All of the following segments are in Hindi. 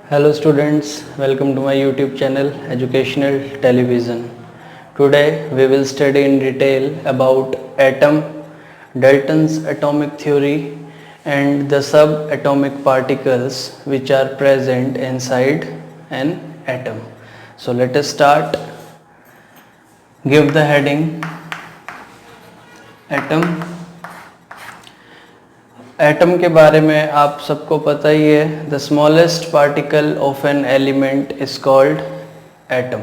Hello students, welcome to my YouTube channel Educational Television. Today we will study in detail about atom, Dalton's atomic theory and the subatomic particles which are present inside an atom. So let us start. Give the heading atom. Atom के बारे में आप सबको पता ही है. The smallest particle of an element is called atom.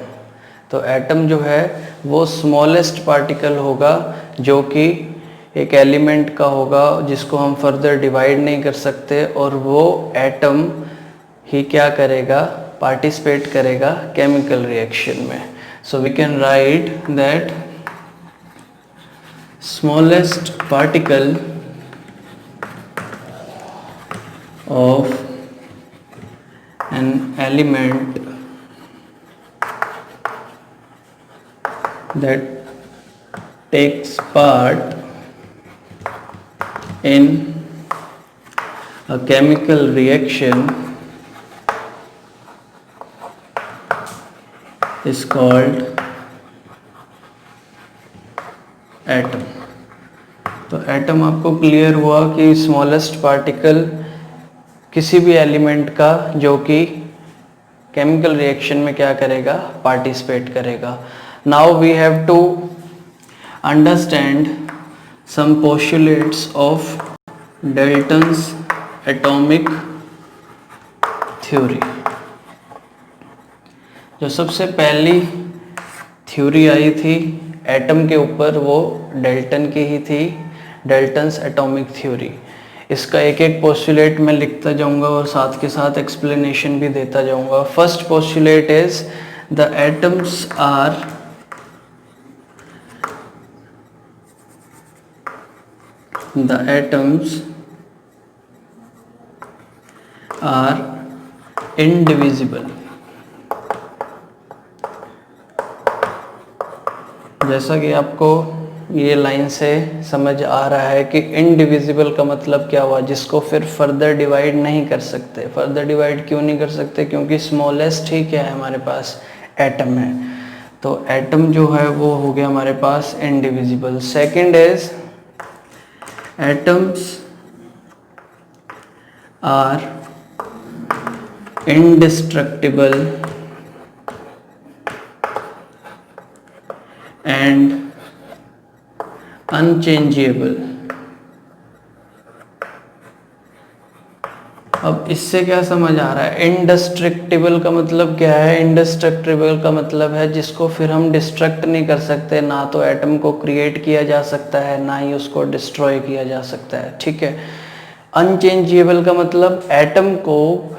तो एटम जो है वो स्मॉलेस्ट पार्टिकल होगा जो कि एक एलिमेंट का होगा जिसको हम फर्दर डिवाइड नहीं कर सकते, और वो एटम ही क्या करेगा, पार्टिसिपेट करेगा केमिकल रिएक्शन में. So we can write that smallest particle of an element that takes part in a chemical reaction is called atom. तो एटम आपको क्लियर हुआ कि स्मॉलेस्ट पार्टिकल किसी भी एलिमेंट का जो कि केमिकल रिएक्शन में क्या करेगा, पार्टिसिपेट करेगा. Now we have to understand some postulates of Dalton's atomic theory. जो सबसे पहली थ्योरी आई थी एटम के ऊपर वो डाल्टन की ही थी, डाल्टन्स एटॉमिक थ्योरी. इसका एक एक पोस्टुलेट मैं लिखता जाऊंगा और साथ के साथ एक्सप्लेनेशन भी देता जाऊंगा. First postulate is the atoms are indivisible. जैसा कि आपको ये लाइन से समझ आ रहा है कि इनडिविजिबल का मतलब क्या हुआ, जिसको फिर फर्दर डिवाइड नहीं कर सकते. फर्दर डिवाइड क्यों नहीं कर सकते? क्योंकि स्मॉलेस्ट ही क्या है हमारे पास, एटम है. तो एटम जो है वो हो गया हमारे पास indivisible. Second is atoms are indestructible and unchangeable. अब इससे क्या समझ आ रहा है? इंडेस्ट्रक्टिबल का मतलब क्या है? इंडेस्ट्रक्टिबल का मतलब है जिसको फिर हम डिस्ट्रक्ट नहीं कर सकते. ना तो एटम को क्रिएट किया जा सकता है, ना ही उसको डिस्ट्रॉय किया जा सकता है. ठीक है. अनचेंजेबल का मतलब एटम को,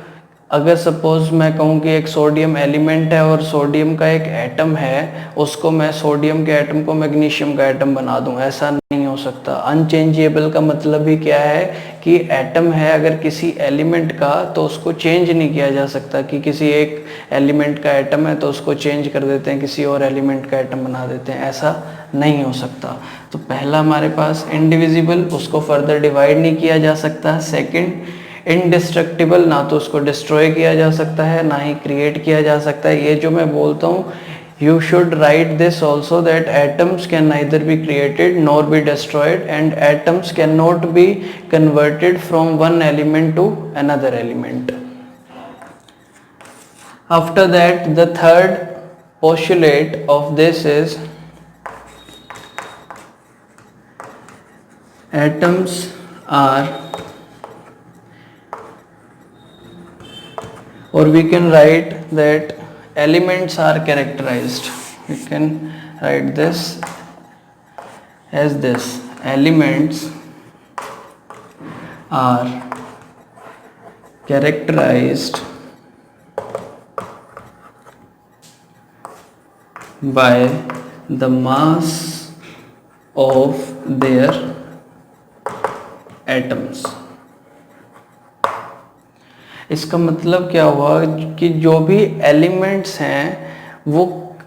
अगर सपोज मैं कहूँ कि एक सोडियम एलिमेंट है और सोडियम का एक एटम है, उसको मैं सोडियम के एटम को मैग्नीशियम का एटम बना दूं, ऐसा नहीं हो सकता. अनचेंजेबल का मतलब भी क्या है कि एटम है अगर किसी एलिमेंट का, तो उसको चेंज नहीं किया जा सकता. कि किसी एक एलिमेंट का एटम है तो उसको चेंज कर देते हैं, किसी और एलिमेंट का एटम बना देते हैं, ऐसा नहीं हो सकता. तो पहला हमारे पास इंडिविजिबल, उसको फर्दर डिवाइड नहीं किया जा सकता. सेकेंड इनडिस्ट्रक्टिबल, ना तो उसको डिस्ट्रॉय किया जा सकता है ना ही क्रिएट किया जा सकता है. ये जो मैं बोलता हूँ, you should write this also that atoms can neither be created nor be destroyed and atoms can not be converted from one element to another element. After that the third postulate of this is atoms are, or we can write that elements are characterized. We can write this as this: elements are characterized by the mass of their atoms. इसका मतलब क्या हुआ कि जो भी एलिमेंट्स हैं वो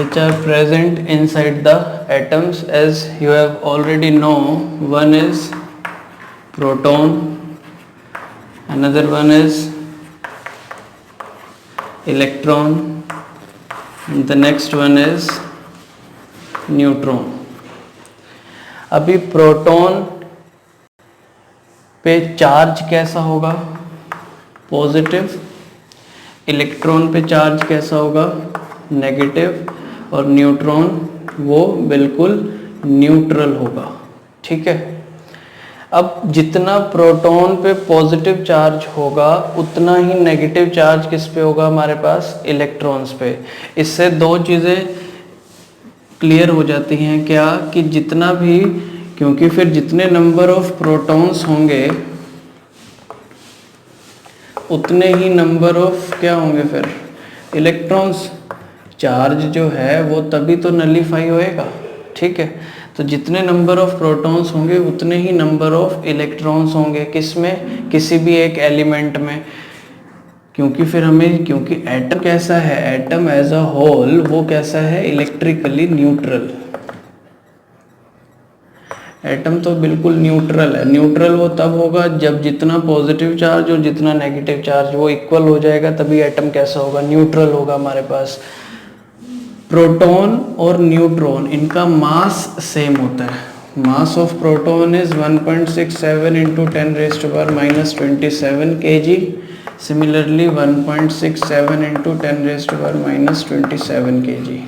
which are present inside the atoms, as you have already know. One is proton, another one is electron, and the next one is neutron. अभी प्रोटॉन पे चार्ज कैसा होगा? पॉजिटिव। इलेक्ट्रॉन पे चार्ज कैसा होगा? नेगेटिव। और न्यूट्रॉन वो बिल्कुल न्यूट्रल होगा। ठीक है। अब जितना प्रोटॉन पे पॉजिटिव चार्ज होगा उतना ही नेगेटिव चार्ज किस पे होगा हमारे पास? इलेक्ट्रॉन्स पे। इससे दो चीज़ें क्लियर हो जाती हैं, क्या कि जितना भी, क्योंकि फिर जितने नंबर ऑफ प्रोटॉन्स होंगे उतने ही नंबर ऑफ क्या होंगे फिर? इलेक्ट्रॉन्स। चार्ज जो है वो तभी तो नलीफाई होएगा। ठीक है। तो जितने नंबर ऑफ प्रोटॉन्स होंगे उतने ही नंबर ऑफ इलेक्ट्रॉन्स होंगे किसमें? किसी भी एक एलिमेंट में। क्योंकि फिर हमें, क्योंकि एटम कैसा है? एटम एज अ होल वो कैसा है? Electrically neutral. एटम तो बिल्कुल न्यूट्रल है। न्यूट्रल वो तब होगा जब जितना पॉजिटिव चार्ज और जितना नेगेटिव चार्ज वो इक्वल हो जाएगा, तभी एटम कैसा होगा? न्यूट्रल होगा हमारे पास। प्रोटॉन और न्यूट्रॉन इनका मास सेम होता है। Mass of proton is 1.67 into 10⁻⁻27 kg। Similarly 1.67 into 10⁻⁻27 kg।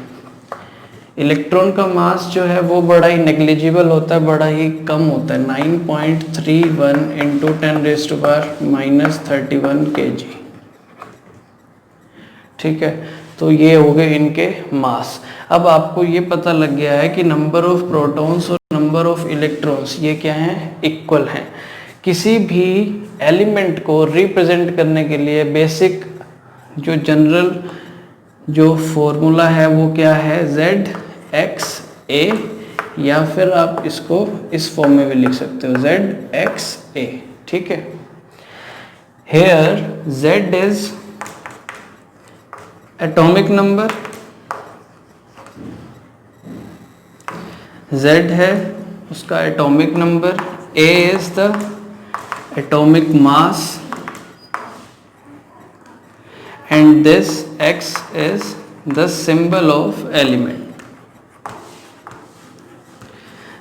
Electron का मास जो है वो बड़ा ही नेग्लिजिबल होता है, बड़ा ही कम होता है, 9.31 इंटू 10⁻31 kg। ठीक है। तो ये हो गए इनके मास। अब आपको ये पता लग गया है कि नंबर ऑफ प्रोटॉन्स और नंबर ऑफ इलेक्ट्रॉन्स ये क्या हैं? इक्वल हैं। किसी भी एलिमेंट को रिप्रेजेंट करने के लिए बेसिक जो जनरल जो फॉर्मूला है वो क्या है? ZXA, या फिर आप इसको इस फॉर्म में भी लिख सकते हो, ZXA। ठीक है। Here Z is atomic number, Z है उसका atomic number, A is the atomic mass, and this X is the symbol of element.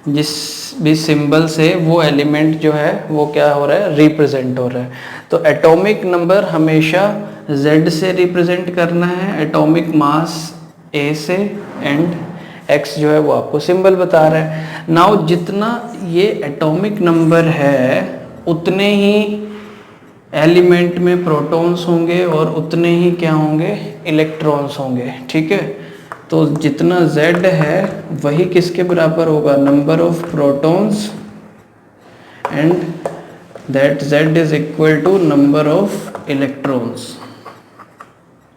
जिस भी सिंबल से वो एलिमेंट जो है वो क्या हो रहा है? रिप्रेजेंट हो रहा है। तो एटॉमिक नंबर हमेशा Z से रिप्रेजेंट करना है, एटॉमिक मास A से, एंड X जो है वो आपको सिंबल बता रहा है। नाउ जितना ये एटॉमिक नंबर है उतने ही एलिमेंट में प्रोटॉन्स होंगे और उतने ही क्या होंगे? इलेक्ट्रॉन्स होंगे। ठीक है। तो जितना Z है वही किसके बराबर होगा? Number of protons, and that Z is equal to number of electrons.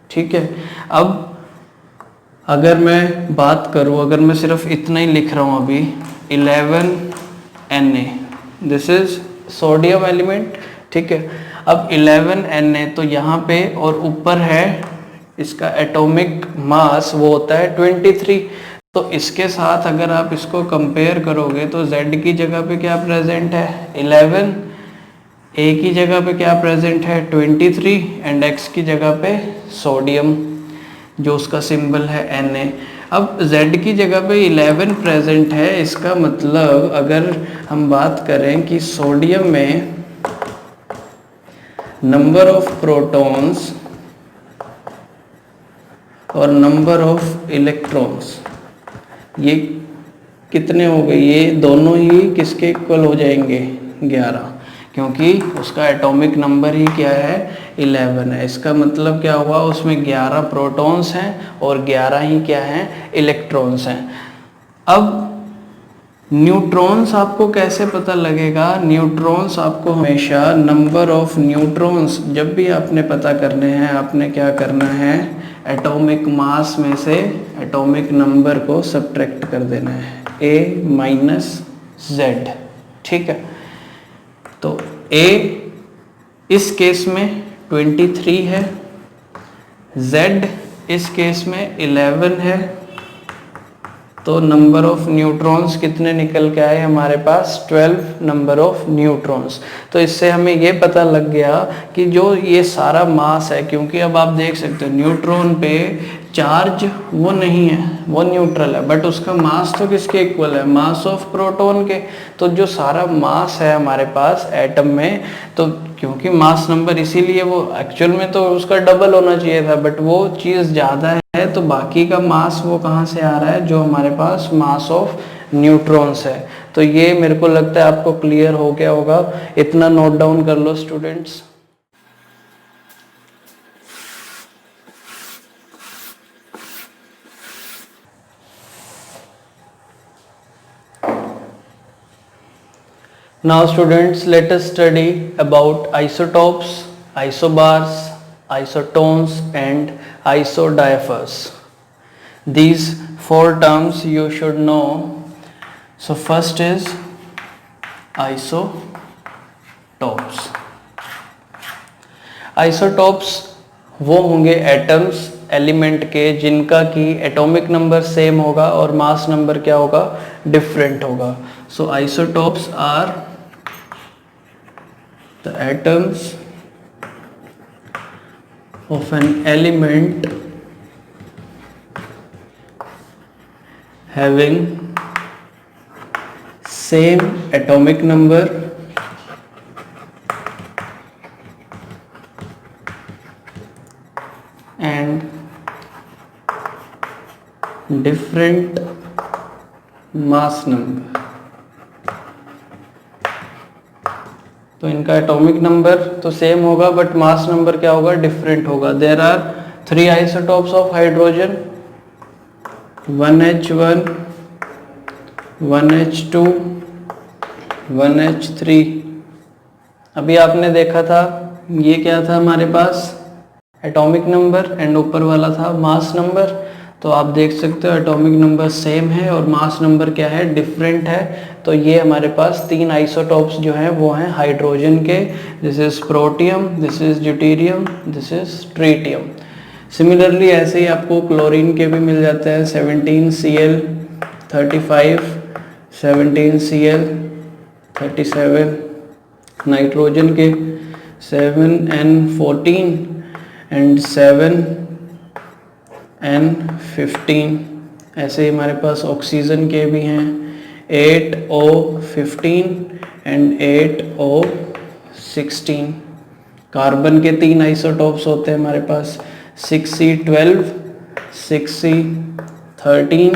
ठीक है। अब अगर मैं बात करूं, अगर मैं सिर्फ इतना ही लिख रहा हूं अभी, 11Na, this is sodium element. ठीक है। अब 11Na तो यहाँ पे, और ऊपर है इसका एटॉमिक मास वो होता है 23। तो इसके साथ अगर आप इसको कंपेयर करोगे तो Z की जगह पे क्या प्रेजेंट है? 11, A की जगह पे क्या प्रेजेंट है? 23, एंड X की जगह पे सोडियम जो उसका सिंबल है Na। अब Z की जगह पे 11 प्रेजेंट है, इसका मतलब अगर हम बात करें कि सोडियम में नंबर ऑफ प्रोटॉन्स और नंबर ऑफ इलेक्ट्रॉन्स ये कितने हो गए? ये दोनों ही किसके इक्वल हो जाएंगे? 11, क्योंकि उसका एटॉमिक नंबर ही क्या है? 11 है। इसका मतलब क्या हुआ? उसमें 11 प्रोटॉन्स हैं और 11 ही क्या हैं? इलेक्ट्रॉन्स हैं। अब न्यूट्रॉन्स आपको कैसे पता लगेगा? न्यूट्रॉन्स आपको हमेशा नंबर ऑफ न्यूट्रॉन्स जब भी आपने पता करने हैं, आपने क्या करना है? एटॉमिक मास में से एटॉमिक नंबर को सब्ट्रैक्ट कर देना है, A-Z। ठीक है। तो A इस केस में 23 है, Z इस केस में 11 है, तो नंबर ऑफ न्यूट्रॉन्स कितने निकल के आए हमारे पास, 12 नंबर ऑफ न्यूट्रॉन्स। तो इससे हमें ये पता लग गया कि जो ये सारा मास है, क्योंकि अब आप देख सकते हो न्यूट्रॉन पे चार्ज वो नहीं है, वो न्यूट्रल है, बट उसका मास तो किसके इक्वल है, मास ऑफ प्रोटॉन के। तो जो सारा मास है हमारे पास एटम में, तो क्योंकि मास नंबर इसीलिए वो एक्चुअल में तो उसका डबल होना चाहिए था, बट वो चीज़ ज़्यादा है, तो बाकी का मास वो कहाँ से आ रहा है, जो हमारे पास मास ऑफ न्यूट्रॉन्स है। तो ये मेरे को लगता है आपको क्लियर हो गया होगा, इतना नोट डाउन कर लो students. Now students, let us study about isotopes, isobars, isotones and isodiaphers. These four terms you should know. So first is isotopes. Isotopes वो होंगे एटम्स, एलिमेंट के, जिनका कि एटॉमिक नंबर सेम होगा और मास नंबर क्या होगा, डिफरेंट होगा। So isotopes are the atoms of an element having same atomic number and different mass number। तो इनका एटॉमिक नंबर तो सेम होगा बट मास नंबर क्या होगा, डिफरेंट होगा। There are 3 isotopes of hydrogen, 1H1, 1H2, 1H3। अभी आपने देखा था ये क्या था हमारे पास, एटॉमिक नंबर, एंड ऊपर वाला था मास नंबर। तो आप देख सकते हो एटॉमिक नंबर सेम है और मास नंबर क्या है, डिफरेंट है। तो ये हमारे पास 3 आइसोटोप्स जो हैं वो हैं हाइड्रोजन के। This is protium, this is deuterium, this is tritium. Similarly ऐसे ही आपको क्लोरीन के भी मिल जाते हैं, 17Cl35, 17Cl37, नाइट्रोजन के 7N14 एंड 7N15। ऐसे ही हमारे पास ऑक्सीजन के भी हैं, 8O15 एंड 8O16। कार्बन के 3 आइसोटोप्स होते हैं हमारे पास, 6C12, 6C13,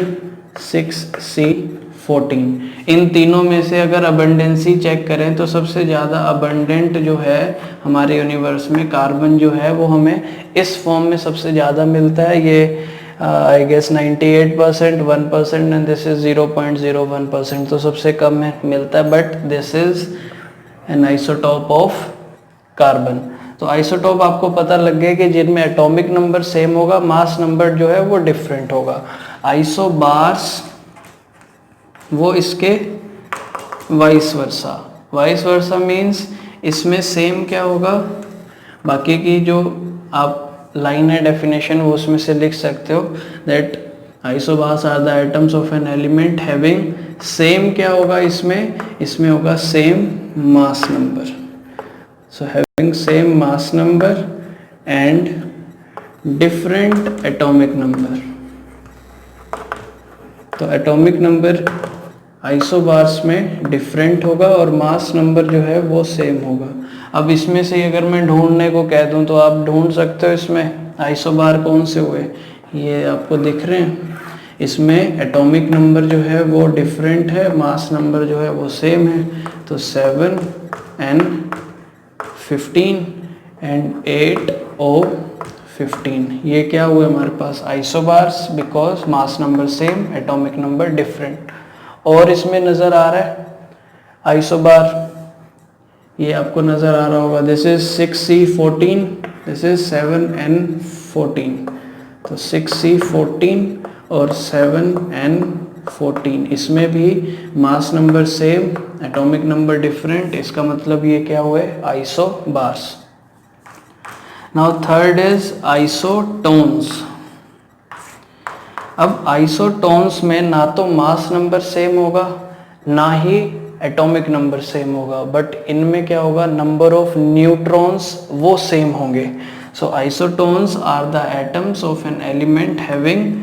6C14। इन तीनों में से अगर अबंडेंसी चेक करें तो सबसे ज़्यादा अबंडेंट जो है हमारे यूनिवर्स में कार्बन जो है वो हमें इस फॉर्म में सबसे ज़्यादा मिलता है। ये I guess 98%, 1% and this is 0.01%, तो सबसे कम में मिलता है, but this is an isotope of carbon. तो आइसोटोप आपको पता लग गया कि जिनमें एटॉमिक नंबर सेम होगा, मास नंबर जो है वो डिफरेंट होगा। आइसोबार्स वो इसके vice versa. Vice versa means इसमें सेम क्या होगा, बाकी की जो आप लाइन है डेफिनेशन वो उसमें से लिख सकते हो, that isobars are the atoms of an element having same क्या होगा, इसमें होगा same mass number. So having same mass number and different atomic number. तो एटॉमिक नंबर आइसोबार्स में डिफरेंट होगा और मास नंबर जो है वो सेम होगा। अब इसमें से अगर मैं ढूंढने को कह दूं तो आप ढूंढ सकते हो इसमें आइसोबार कौन से हुए, ये आपको दिख रहे हैं। इसमें एटॉमिक नंबर जो है वो डिफरेंट है, मास नंबर जो है वो सेम है। तो 7N15 एंड 8O15 ये क्या हुए हमारे पास, isobars, because mass number same, atomic number different. और इसमें नज़र आ रहा है आइसोबार, ये आपको नज़र आ रहा होगा, this is 6C14, this is 7N14। तो 6C14 और 7N14, इसमें भी mass number same, atomic number different, इसका मतलब ये क्या हुए, isobars. Now third is isotones. अब आइसोटोन्स में ना तो मास नंबर सेम होगा ना ही एटॉमिक नंबर सेम होगा, बट इनमें क्या होगा, नंबर ऑफ न्यूट्रॉन्स वो सेम होंगे. So isotones are the atoms of an element having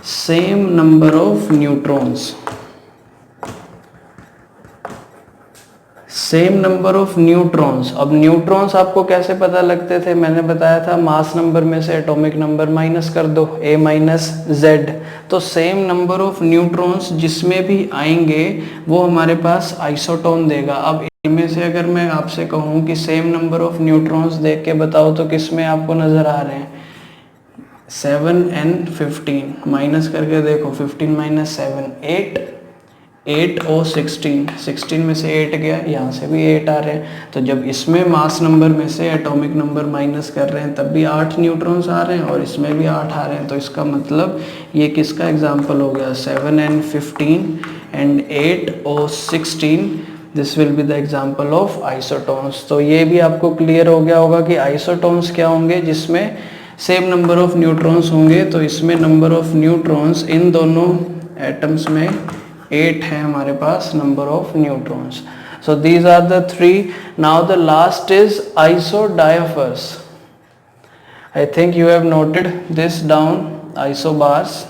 same number of neutrons. Same number of neutrons. अब न्यूट्रॉन्स आपको कैसे पता लगते थे, मैंने बताया था मास नंबर में से एटॉमिक नंबर माइनस कर दो, a माइनस जेड. तो सेम नंबर ऑफ न्यूट्रॉन्स जिसमें भी आएंगे वो हमारे पास आइसोटोन देगा. अब इनमें से अगर मैं आपसे कहूँ कि सेम नंबर ऑफ न्यूट्रॉन्स देख के बताओ तो किसमें आपको नजर आ रहे हैं, 7 and 15 माइनस करके देखो, 15 माइनस 7 8 और 16 में से 8 गया, यहाँ से भी 8 आ रहे हैं. तो जब इसमें मास नंबर में से एटॉमिक नंबर माइनस कर रहे हैं तब भी 8 न्यूट्रॉन्स आ रहे हैं और इसमें भी 8 आ रहे हैं. तो इसका मतलब ये किसका एग्जाम्पल हो गया, 7 and 15 and 8 और 16. This will be the example of isotones. तो ये भी आपको क्लियर हो गया होगा कि आइसोटोन्स क्या होंगे, जिसमें सेम नंबर ऑफ न्यूट्रॉन्स होंगे. तो इसमें नंबर ऑफ न्यूट्रॉन्स इन दोनों एटम्स में 8 है हमारे पास number of neutrons. So these are the 3. Now the last is isodiaphers. I think you have noted this down, isobars.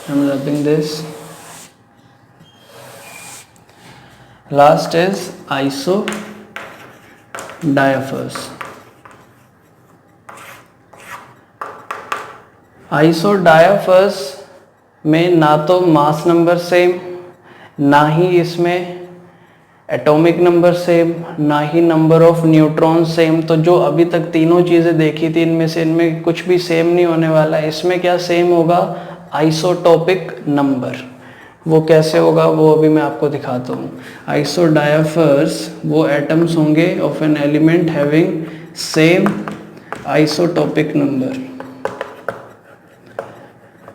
I am rubbing this. Last is isodiaphers. Isodiaphers में ना तो मास नंबर सेम, ना ही इसमें एटॉमिक नंबर सेम, ना ही नंबर ऑफ न्यूट्रॉन सेम. तो जो अभी तक तीनों चीज़ें देखी थी इनमें से इनमें कुछ भी सेम नहीं होने वाला है. इसमें क्या सेम होगा, आइसोटॉपिक नंबर. वो कैसे होगा वो अभी मैं आपको दिखाता हूँ. आइसोडायफर्स वो एटम्स होंगे of an element having same isotopic number.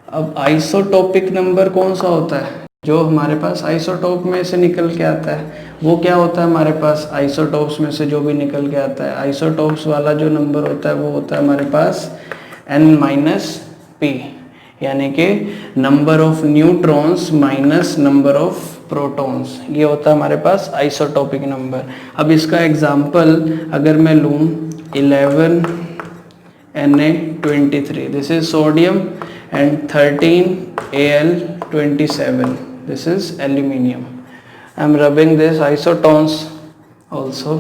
अब आइसोटॉपिक नंबर कौन सा होता है, जो हमारे पास आइसोटॉप में से निकल के आता है वो क्या होता है हमारे पास, आइसोटॉप्स में से जो भी निकल के आता है, आइसोटॉप्स वाला जो नंबर होता है वो होता है हमारे पास n-p, यानी कि number of neutrons minus number of protons. ये होता है हमारे पास आइसोटॉपिक नंबर. अब इसका एग्जांपल अगर मैं लूँ 11Na23, this is sodium, and 13Al27, this is aluminium. I am rubbing this isotones also.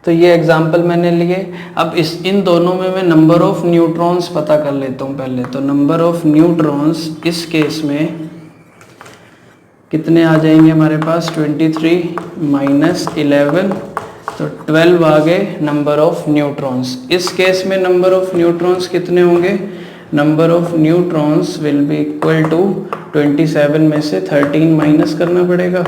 तो ये एग्जाम्पल मैंने लिए. अब इन दोनों में मैं नंबर ऑफ न्यूट्रॉन्स पता कर लेता हूँ पहले. तो नंबर ऑफ न्यूट्रॉन्स इस केस में कितने आ जाएंगे हमारे पास, 23 माइनस 11, तो 12 आ गए नंबर ऑफ न्यूट्रॉन्स. इस केस में नंबर ऑफ न्यूट्रॉन्स कितने होंगे, number of neutrons will be equal to 27 में से 13 माइनस करना पड़ेगा,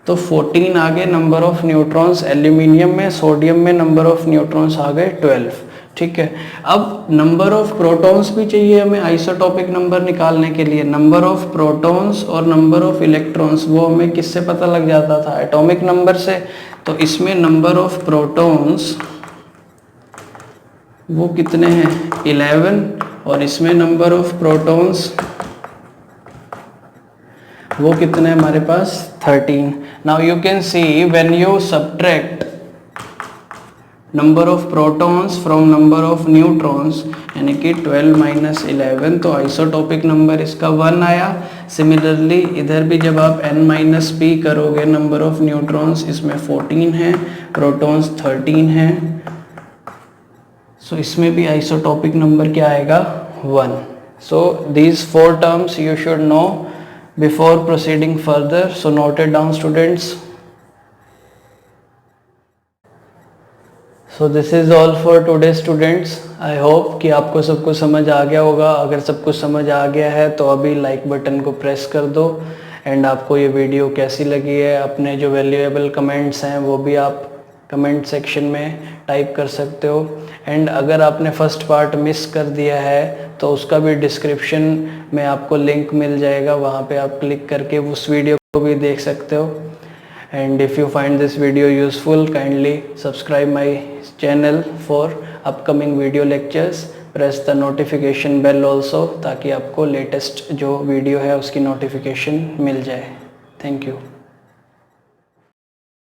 तो 14 आ गए नंबर ऑफ न्यूट्रॉन्स एल्यूमिनियम में. सोडियम में नंबर ऑफ न्यूट्रॉन्स आ गए 12. ठीक है. अब नंबर ऑफ प्रोटॉन्स भी चाहिए हमें आइसोटॉपिक नंबर निकालने के लिए. नंबर ऑफ प्रोटॉन्स और नंबर ऑफ इलेक्ट्रॉन्स वो हमें किससे पता लग जाता था, एटॉमिक नंबर से. तो इसमें नंबर ऑफ प्रोटॉन्स वो कितने हैं, 11, और इसमें नंबर ऑफ प्रोटॉन्स वो कितने हैं हमारे पास, 13. Now you can see when you subtract number of protons from number of neutrons, यानी कि 12 माइनस 11, तो आइसोटॉपिक नंबर इसका 1 आया. सिमिलरली इधर भी जब आप n-p करोगे, नंबर ऑफ न्यूट्रॉन्स इसमें 14 है, प्रोटॉन्स 13 हैं, सो इसमें भी आइसोटॉपिक नंबर क्या आएगा, 1. So these 4 terms you should know before proceeding further. So note it down students. So this is all for today students. I hope कि आपको सब कुछ समझ आ गया होगा. अगर सब कुछ समझ आ गया है तो अभी लाइक बटन को प्रेस कर दो. एंड आपको ये वीडियो कैसी लगी है, अपने जो वैल्यूएबल कमेंट्स हैं वो भी आप कमेंट सेक्शन में टाइप कर सकते हो. एंड अगर आपने फर्स्ट पार्ट मिस कर दिया है तो उसका भी डिस्क्रिप्शन में आपको लिंक मिल जाएगा, वहाँ पे आप क्लिक करके उस वीडियो को भी देख सकते हो. And if you find this video useful, kindly subscribe my channel for upcoming video lectures, press the notification bell also, ताकि आपको लेटेस्ट जो वीडियो है उसकी नोटिफिकेशन मिल जाए। Thank you.